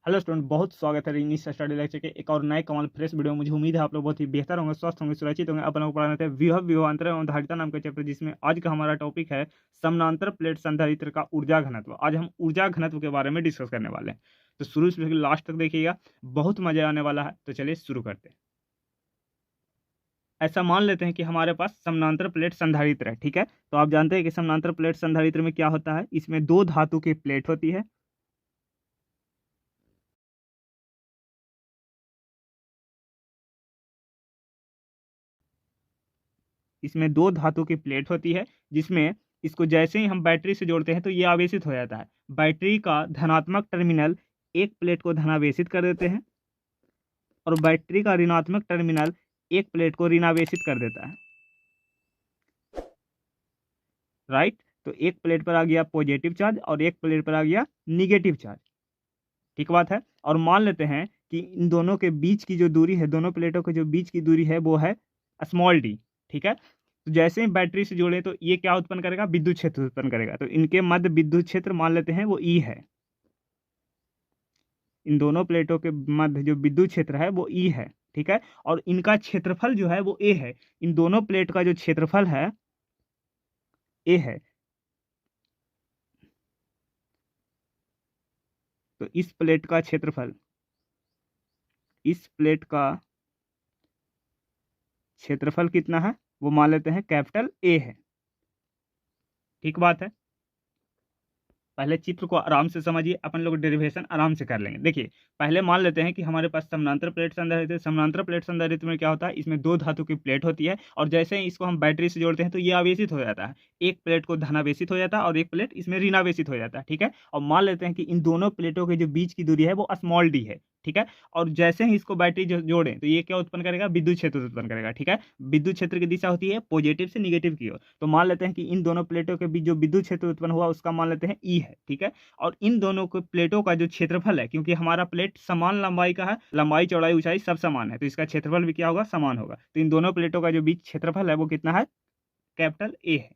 Hello student, बहुत स्वागत है इंग्लिश स्टडी लेक्चर के एक और नए कमाल फ्रेश वीडियो में। मुझे उम्मीद है आप लोग बहुत ही बेहतर होंगे, स्वस्थ होंगे, सुरक्षित होंगे। अपन लोग पढ़ाने थे विभवांतर एवं धारिता नाम का चैप्टर, जिसमें आज का हमारा टॉपिक है समानांतर प्लेट संधारित्र का ऊर्जा घनत्व। आज हम ऊर्जा घनत्व के बारे में डिस्कस करने वाले हैं, तो शुरू से लास्ट तक देखिएगा, बहुत मजा आने वाला है। तो चलिए शुरू करते हैं। ऐसा मान लेते हैं कि हमारे पास समानांतर प्लेट संधारित्र है, ठीक है। तो आप जानते हैं कि समानांतर प्लेट संधारित्र में क्या होता है, इसमें दो धातु की प्लेट होती है। इसमें दो धातु की प्लेट होती है, जिसमें इसको जैसे ही हम बैटरी से जोड़ते हैं तो ये आवेशित हो जाता है। बैटरी का धनात्मक टर्मिनल एक प्लेट को धनावेशित कर देते हैं और बैटरी का ऋणात्मक टर्मिनल एक प्लेट को ऋणावेशित कर देता है। राइट, तो एक प्लेट पर आ गया पॉजिटिव चार्ज और एक प्लेट पर आ गया निगेटिव चार्ज। ठीक बात है। और मान लेते हैं कि इन दोनों के बीच की जो दूरी है, दोनों प्लेटों के जो बीच की दूरी है वो है स्मॉल डी, ठीक है। तो जैसे ही बैटरी से जोड़े तो ये क्या उत्पन्न करेगा, विद्युत क्षेत्र उत्पन्न करेगा। तो इनके मध्य विद्युत क्षेत्र मान लेते हैं वो ई है। इन दोनों प्लेटों के मध्य जो विद्युत क्षेत्र है वो ई है, ठीक है। और इनका क्षेत्रफल जो है वो ए है। इन दोनों प्लेट का जो क्षेत्रफल है ए है। तो इस प्लेट का क्षेत्रफल, इस प्लेट का क्षेत्रफल कितना है वो मान लेते हैं कैपिटल ए है। ठीक बात है। पहले चित्र को आराम से समझिए, अपन लोग डेरिवेशन आराम से कर लेंगे। देखिए, पहले मान लेते हैं कि हमारे पास समानांतर प्लेट संधारित्र है। समानांतर प्लेट संधारित्र में क्या होता है, इसमें दो धातु की प्लेट होती है और जैसे ही इसको हम बैटरी से जोड़ते हैं तो ये आवेशित हो जाता है। एक प्लेट को धनावेशित हो जाता है और एक प्लेट इसमें ऋणावेशित हो जाता है, ठीक है। और मान लेते हैं कि इन दोनों प्लेटों के जो बीच की दूरी है वो स्मॉल डी है, ठीक है। और जैसे ही इसको बैटरी जोड़ें तो ये क्या उत्पन्न करेगा, विद्युत क्षेत्र उत्पन्न करेगा, ठीक है। विद्युत क्षेत्र की दिशा होती है पॉजिटिव से निगेटिव की ओर। तो मान लेते हैं कि इन दोनों प्लेटों के बीच जो विद्युत क्षेत्र उत्पन्न हुआ उसका मान लेते हैं ई है, ठीक है। और इन दोनों को प्लेटों का जो क्षेत्रफल है, क्योंकि हमारा प्लेट समान लंबाई का है, लंबाई चौड़ाई ऊंचाई सब समान है, तो इसका क्षेत्रफल भी क्या होगा, समान होगा। तो इन दोनों प्लेटों का जो बीच क्षेत्रफल है वो कितना है, कैपिटल ए है,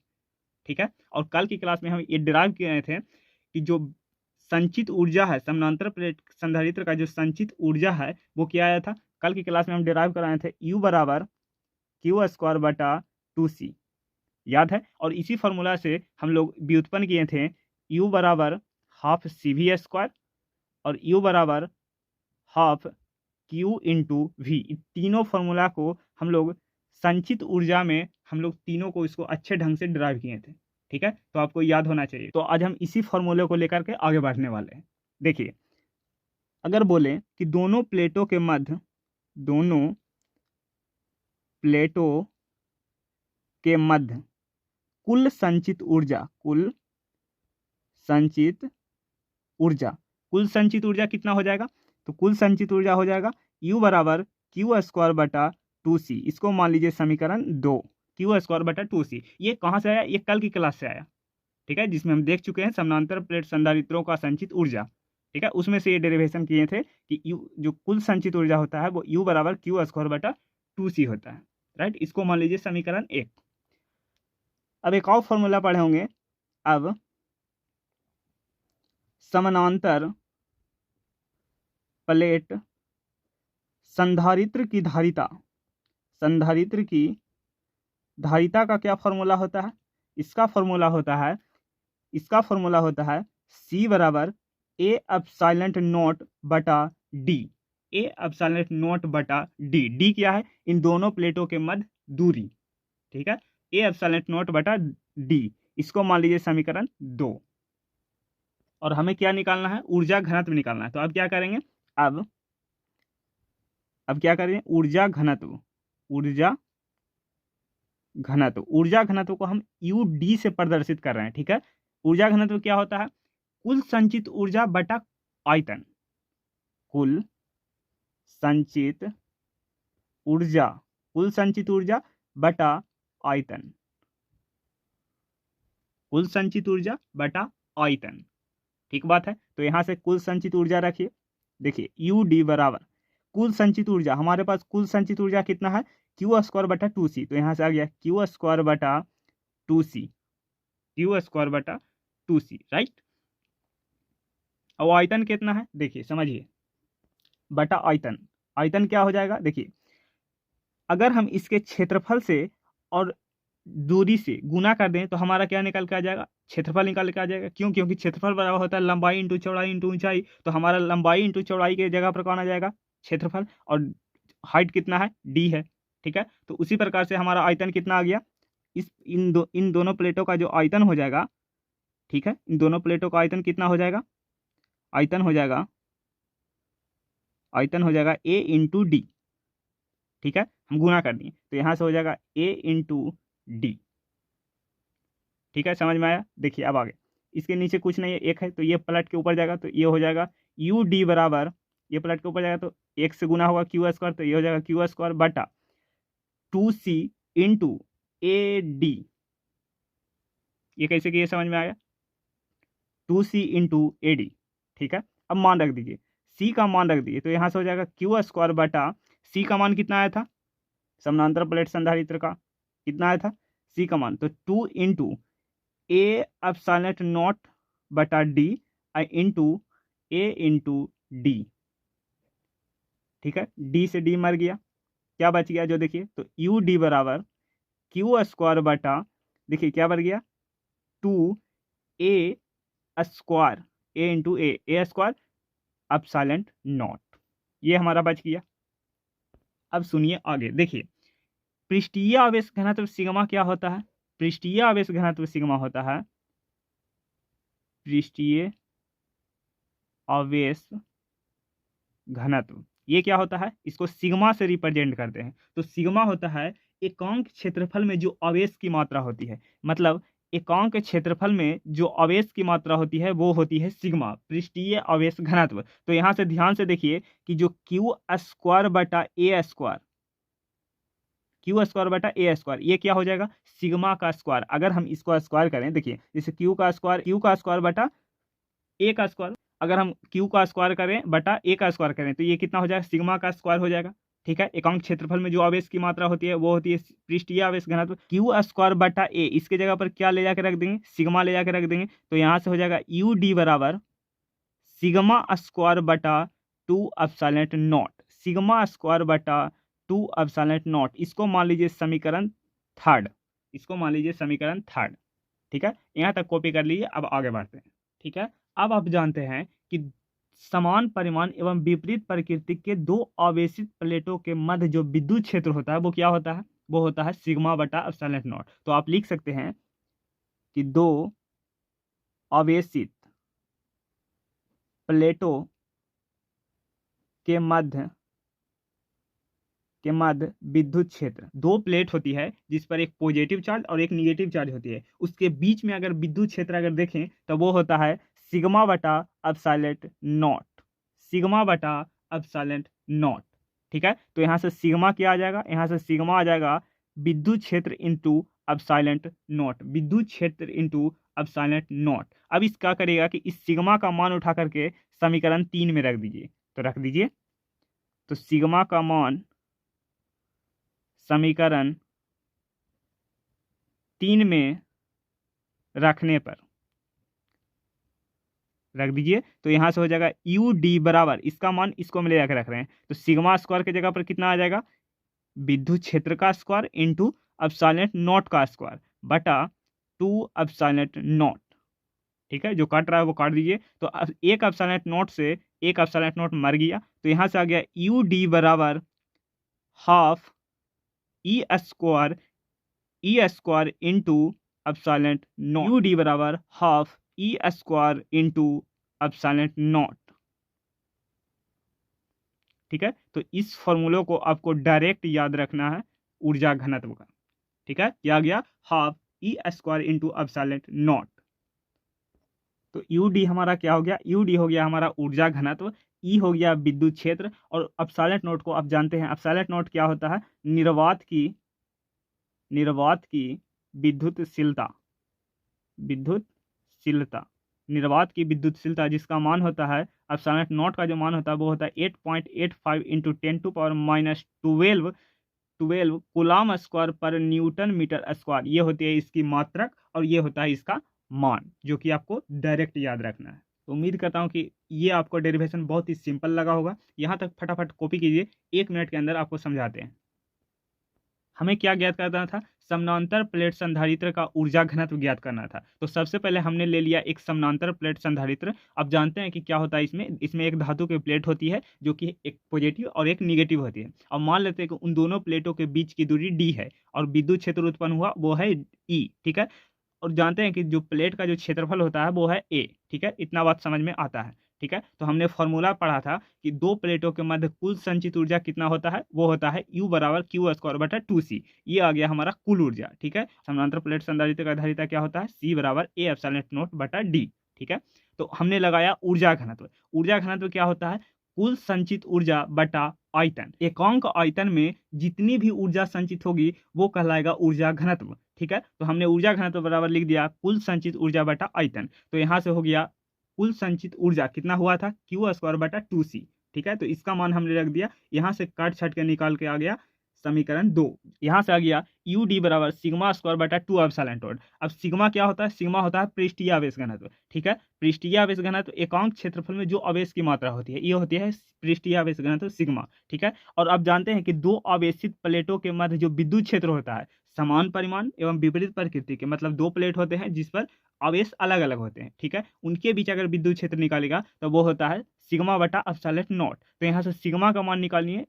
ठीक है। और कल की क्लास में हम ये डिराइव किए थे कि जो संचित ऊर्जा है, समानांतर प्लेट संधारित्र का जो संचित ऊर्जा है वो क्या आया था, कल की क्लास में हम डिराइव कराए थे U बराबर क्यू स्क्वायर बटा 2C, याद है। और इसी फॉर्मूला से हम लोग व्युत्पन्न किए थे U बराबर हाफ CV स्क्वायर और U बराबर हाफ Q इंटू वी। तीनों फॉर्मूला को हम लोग संचित ऊर्जा में हम लोग तीनों को इसको अच्छे ढंग से डिराइव किए थे, ठीक है। तो आपको याद होना चाहिए। तो आज हम इसी फॉर्मूले को लेकर के आगे बढ़ने वाले हैं। देखिए, अगर बोले कि दोनों प्लेटों के मध्य, दोनों प्लेटों के मध्य कुल संचित ऊर्जा, कुल संचित ऊर्जा, कुल संचित ऊर्जा कितना हो जाएगा, तो कुल संचित ऊर्जा हो जाएगा U बराबर क्यू स्क्वायर बटा 2C। इसको मान लीजिए समीकरण 2, क्यू स्क्वायर बटा 2C। ये कहाँ से आया, ये कल की क्लास से आया, ठीक है, जिसमें हम देख चुके हैं समानांतर प्लेट संधारित्रों का संचित ऊर्जा, ठीक है। उसमें से ये डेरिवेशन किए थे कि यू जो कुल संचित ऊर्जा होता है वो U बराबर क्यू स्क्वायर बटा 2C होता है, राइट। इसको मान लीजिए समीकरण 1। अब एक और फॉर्मूला पढ़े होंगे। अब समानांतर प्लेट संधारित्र की धारिता, संधारित्र की धारिता का क्या फॉर्मूला होता है, इसका फॉर्मूला होता है, इसका फॉर्मूला होता है C बराबर ए एप्सिलॉन नॉट बटा डी। ए एप्सिलॉन नॉट बटा डी, डी क्या है, इन दोनों प्लेटों के मध्य दूरी, ठीक है। ए एप्सिलॉन नॉट बटा डी, इसको मान लीजिए समीकरण 2। और हमें क्या निकालना है, ऊर्जा घनत्व निकालना है। तो अब क्या करेंगे, अब क्या करेंगे, ऊर्जा घनत्व, ऊर्जा घनत्व, ऊर्जा घनत्व को हम UD से प्रदर्शित कर रहे हैं, ठीक है। ऊर्जा घनत्व क्या होता है, कुल संचित ऊर्जा बटा आयतन, कुल संचित ऊर्जा, कुल संचित ऊर्जा बटा आयतन, कुल संचित ऊर्जा बटा आयतन, ठीक बात है। तो यहां से कुल संचित ऊर्जा रखिए। देखिए UD बराबर कुल संचित ऊर्जा, हमारे पास कुल संचित ऊर्जा कितना है, क्यू स्क्वायर बटा 2C। तो यहां से आ गया क्यू स्क्वायर बटा 2C, क्यू स्क्वायर बटा 2C, राइट। और आयतन कितना है, देखिए समझिए, बटा आयतन। आयतन क्या हो जाएगा, देखिए अगर हम इसके क्षेत्रफल से और दूरी से गुना कर दें तो हमारा क्या निकल के आ जाएगा, क्षेत्रफल निकल के आ जाएगा। क्यों, क्योंकि क्षेत्रफल बराबर होता है लंबाई इंटू चौड़ाई इंटू ऊंचाई। तो हमारा लंबाई इंटू चौड़ाई के जगह पर कौन आ जाएगा, क्षेत्रफल, और हाइट कितना है, डी है। ठीक है, तो उसी प्रकार से हमारा आयतन कितना आ गया, इन दोनों प्लेटों का जो आयतन हो जाएगा, ठीक है, इन दोनों प्लेटों का आयतन कितना हो जाएगा, आयतन हो जाएगा, आयतन हो जाएगा ए इंटू डी। ठीक है, हम गुना कर दिए तो यहाँ से हो जाएगा ए इंटू डी। ठीक है, समझ में आया। देखिए अब आगे, इसके नीचे कुछ नहीं है, एक है, तो ये पलट के ऊपर जाएगा तो ये हो जाएगा यू डी बराबर, ये पलट के ऊपर जाएगा तो एक से गुना होगा क्यू स्क्वायर, तो ये हो जाएगा क्यू स्क्वायर बटा 2c इंटू ए डी। ये कैसे किए समझ में आया, 2c इंटू ए डी। ठीक है, अब मान रख दीजिए, c का मान रख दीजिए तो यहाँ से हो जाएगा क्यू स्क्वायर बटा, c का मान कितना आया था, समानांतर प्लेट संधारित्र का कितना आया था, c का मान, तो 2 इंटू ए एप्सिलॉन नॉट बटा डी इंटू ए इंटू डी। ठीक है, डी से डी मर गया, क्या बच गया जो, देखिए तो यू डी बराबर क्यू स्क्वायर बटा, देखिए क्या बच गया, 2 A square, A into A square epsilon naught, ये हमारा बच गया। अब सुनिए आगे, देखिए पृष्ठीय आवेश घनत्व सिग्मा क्या होता है, पृष्ठीय आवेश घनत्व सिग्मा होता है, पृष्ठीय आवेश घनत्व, ये क्या होता है, इसको सिग्मा से रिप्रेजेंट करते हैं। तो सिग्मा होता है एकांक क्षेत्रफल में जो आवेश की मात्रा होती है, मतलब एकांक क्षेत्रफल में जो आवेश की मात्रा होती है वो होती है सिग्मा, पृष्ठीय आवेश घनत्व। तो यहाँ से ध्यान से देखिए कि जो क्यू स्क्वायर बटा ए स्क्वायर, क्यू स्क्वायर बटा ए स्क्वायर, ये क्या हो जाएगा, सिग्मा का स्क्वायर। अगर हम इसको स्क्वायर करें, देखिए जैसे क्यू का स्क्वायर बटा ए का स्क्वायर, अगर हम क्यू का स्क्वायर करें बटा ए का स्क्वायर करें तो ये कितना हो जाएगा, सिग्मा का स्क्वायर हो जाएगा। ठीक है, एकांक क्षेत्रफल में जो आवेश की मात्रा होती है वो होती है पृष्ठीय आवेश घनत्व। क्यू स्क्वायर बटा ए, इसके जगह पर क्या ले जाकर रख देंगे, सिग्मा ले जाकर रख देंगे, तो यहाँ से हो जाएगा यू डी बराबर सिग्मा स्क्वायर बटा 2 एप्सिलॉन नॉट, सिग्मा स्क्वायर बटा 2 एप्सिलॉन नॉट। इसको मान लीजिए समीकरण थर्ड, इसको मान लीजिए समीकरण थर्ड। ठीक है, यहाँ तक कॉपी कर लीजिए, अब आगे बढ़ते हैं। ठीक है, अब आप जानते हैं कि समान परिमाण एवं विपरीत प्रकृति के दो आवेशित प्लेटों के मध्य जो विद्युत क्षेत्र होता है वो क्या होता है, वो होता है सिग्मा बटा एप्सिलॉन नॉट। तो आप लिख सकते हैं कि दो आवेशित प्लेटों के मध्य विद्युत क्षेत्र, दो प्लेट होती है जिस पर एक पॉजिटिव चार्ज और एक निगेटिव चार्ज होती है, उसके बीच में अगर विद्युत क्षेत्र अगर देखें तो वो होता है सिग्मा बटा एप्सिलॉन नॉट, सिग्मा बटा एप्सिलॉन नॉट। ठीक है, तो यहाँ से सिग्मा क्या आ जाएगा, यहाँ से सिग्मा आ जाएगा विद्युत क्षेत्र इंटू एप्सिलॉन नॉट, विद्युत क्षेत्र इंटू एप्सिलॉन नॉट। अब इस क्या करेगा कि इस सिग्मा का मान उठा करके समीकरण 3 में रख दीजिए, तो रख दीजिए, तो सिग्मा का मान समीकरण 3 में रखने पर रख दीजिए, तो यहां से हो जाएगा यू डी बराबर, इसका मान इसको में ले जाकर रख रहे हैं, तो सिग्मा स्क्वायर की जगह पर कितना आ जाएगा, विद्युत क्षेत्र का स्क्वायर इंटू एप्सिलॉन नॉट का स्क्वायर बटा 2 एप्सिलॉन नॉट। ठीक है, जो काट रहा है वो काट दीजिए, तो एक एप्सिलॉन नॉट से एक एप्सिलॉन नॉट मर गया, तो यहां से आ गया यू डी बराबर half E square into epsilon naught, U D बराबर half E square into epsilon naught. ठीक है, तो इस फॉर्मूले को आपको डायरेक्ट याद रखना है ऊर्जा घनत्व का। ठीक है, क्या गया, half E square into epsilon not. तो यू डी हमारा क्या हो गया, यू डी हो गया हमारा ऊर्जा घनत्व, ई हो गया विद्युत क्षेत्र, और एप्सिलॉन नॉट को आप जानते हैं, एप्सिलॉन नॉट क्या होता है, निर्वात की विद्युतशीलता, निर्वात की विद्युतशीलता जिसका मान होता है, एप्सिलॉन नॉट का जो मान होता है वो होता है 8.85 इंटू 10⁻12 कूलाम स्क्वायर पर न्यूटन मीटर स्क्वायर। ये होती है इसकी मात्रक और ये होता है इसका मान, जो कि आपको डायरेक्ट याद रखना है। तो उम्मीद करता हूँ कि ये आपको डेरिवेशन बहुत ही सिंपल लगा होगा। यहाँ तक फटाफट कॉपी कीजिए, 1 मिनट के अंदर आपको समझाते हैं। हमें क्या ज्ञात करना था? समानांतर प्लेट संधारित्र का ऊर्जा घनत्व ज्ञात करना था। तो सबसे पहले हमने ले लिया एक समानांतर प्लेट संधारित्र। अब जानते हैं कि क्या होता है इसमें एक धातु की प्लेट होती है जो कि एक पॉजिटिव और एक निगेटिव होती है। अब मान लेते हैं कि उन दोनों प्लेटों के बीच की दूरी डी है और विद्युत क्षेत्र उत्पन्न हुआ वो है ई, ठीक है। और जानते हैं कि जो प्लेट का जो क्षेत्रफल होता है वो है ए, ठीक है। इतना बात समझ में आता है, ठीक है। तो हमने फॉर्मूला पढ़ा था कि दो प्लेटों के मध्य कुल संचित ऊर्जा कितना होता है, वो होता है U बराबर क्यू स्क्वायर बटा 2C। ये आ गया हमारा कुल ऊर्जा, ठीक है। समानांतर प्लेट संधारित्र का धारिता क्या होता है? C बराबर A एप्सिलॉन नॉट बटा D, ठीक है। तो हमने लगाया ऊर्जा घनत्व। ऊर्जा घनत्व क्या होता है? कुल संचित ऊर्जा बटा आयतन। एकांक आयतन में जितनी भी ऊर्जा संचित होगी वो कहलाएगा ऊर्जा घनत्व, ठीक है। तो हमने ऊर्जा घनत्व बराबर लिख दिया कुल संचित ऊर्जा बटा आयतन। तो यहां से हो गया कुल संचित ऊर्जा कितना हुआ था? क्यू स्क्वायर बटा 2C, ठीक है। तो इसका मान हमने रख दिया, यहां से काट छट के निकाल के आ गया समीकरण 2। यहां से आ गया यू डी बराबर सिग्मा स्क्वायर बटा 2 एप्सिलॉन नॉट। अब सिग्मा क्या होता है? सिग्मा होता है पृष्ठीय आवेश घनत्व, ठीक है। पृष्ठीय आवेश घनत्व एकांक क्षेत्रफल में जो आवेश की मात्रा होती है ये होती है पृष्ठीय आवेश घनत्व सिग्मा, ठीक है। और अब जानते हैं कि दो आवेशित प्लेटों के मध्य जो विद्युत क्षेत्र होता है समान परिमाण एवं विपरीत प्रकृति के, मतलब दो प्लेट होते हैं जिस पर आवेश अलग अलग होते हैं, ठीक है। उनके बीच अगर विद्युत क्षेत्र निकालेगा तो वो होता है सिग्मा बटा एप्सिलॉन नॉट। तो यहाँ से सिग्मा का मान निकालिए,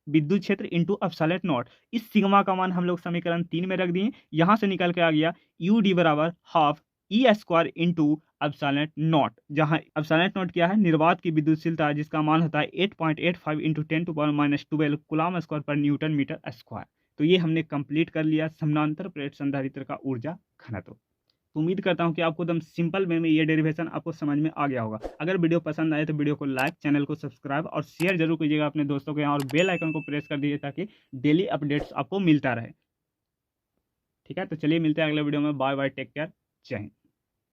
विद्युत क्षेत्र इंटू एप्सिलॉन नॉट। इस सिग्मा का मान हम लोग समीकरण 3 में रख दिए। यहां से निकल के आ गया यू डी बराबर half E square into epsilon not, जहां एप्सिलॉन नॉट क्या है? निर्वात की विद्युतशीलता, जिसका मान होता है 8.85 इंटू 10⁻⁻12 कूलम स्क्वायर पर न्यूटन मीटर स्क्वायर। तो ये हमने कंप्लीट कर लिया समानांतर प्लेट संधारित्र का ऊर्जा घनत्व। तो उम्मीद करता हूं कि आपको एकदम सिंपल वे में ये डेरिवेशन आपको समझ में आ गया होगा। अगर वीडियो पसंद आए तो वीडियो को लाइक, चैनल को सब्सक्राइब और शेयर जरूर कीजिएगा अपने दोस्तों के यहाँ, और बेल आइकन को प्रेस कर दीजिए ताकि डेली अपडेट्स आपको मिलता रहे, ठीक है। तो चलिए मिलते हैं अगले वीडियो में। बाय बाय, टेक केयर, जय हिंद।